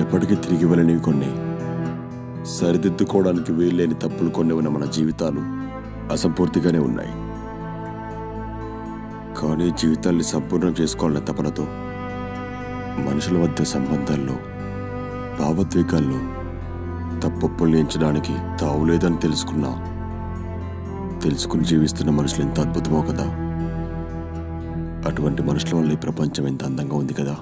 ఎప్పటికీ తిరిగి వెళ్ళనివి కొన్ని, సరిదిద్దుకోవడానికి వీల్లేని తప్పులు కొన్ని ఉన్న మన జీవితాలు అసంపూర్తిగానే ఉన్నాయి. కానీ జీవితాన్ని సంపూర్ణం చేసుకోవాలన్న తపనతో మనుషుల మధ్య సంబంధాల్లో, భావోద్వేగాల్లో తప్పుల్ని ఎంచడానికి తావులేదని తెలుసుకుని జీవిస్తున్న మనుషులు ఎంత అద్భుతమో కదా. అటువంటి మనుషుల వల్ల ఈ ప్రపంచం ఎంత అందంగా ఉంది కదా.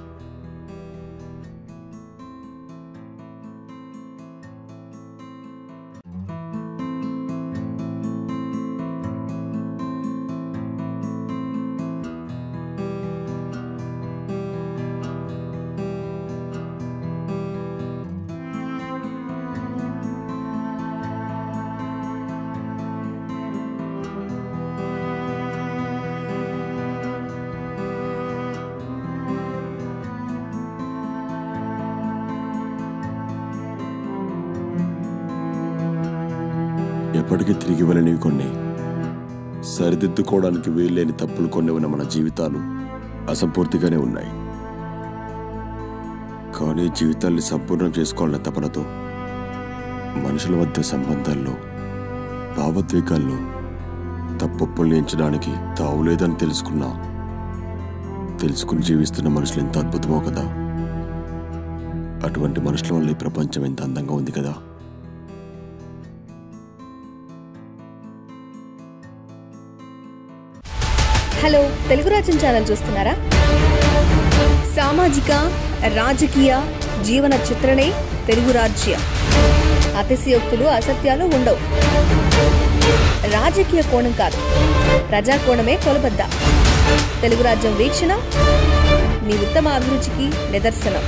ఎప్పటికీ తిరిగి వెళ్ళనివి కొన్ని, సరిదిద్దుకోవడానికి వీల్లేని తప్పులు కొన్ని ఉన్న మన జీవితాలు అసంపూర్తిగానే ఉన్నాయి. కానీ జీవితాన్ని సంపూర్ణం చేసుకోవాలన్న తపనతో మనుషుల మధ్య సంబంధాల్లో, భావోద్వేగాల్లో తప్పుల్ని ఎంచడానికి తావులేదని తెలుసుకుని జీవిస్తున్న మనుషులు ఎంత అద్భుతమో కదా. అటువంటి మనుషుల వల్ల ఈ ప్రపంచం ఎంత అందంగా ఉంది కదా. హలో, తెలుగు రాజ్యం ఛానల్ చూస్తున్నారా? సామాజిక, రాజకీయ జీవన చిత్రణే తెలుగు రాజ్యం. అతిశయోక్తులు, అసత్యాలు ఉండవు. రాజకీయ కోణం కాదు, ప్రజా కోణమే కొలబద్ద. తెలుగు రాజ్యం వీక్షణ మీ ఉత్తమ అభిరుచికి నిదర్శనం.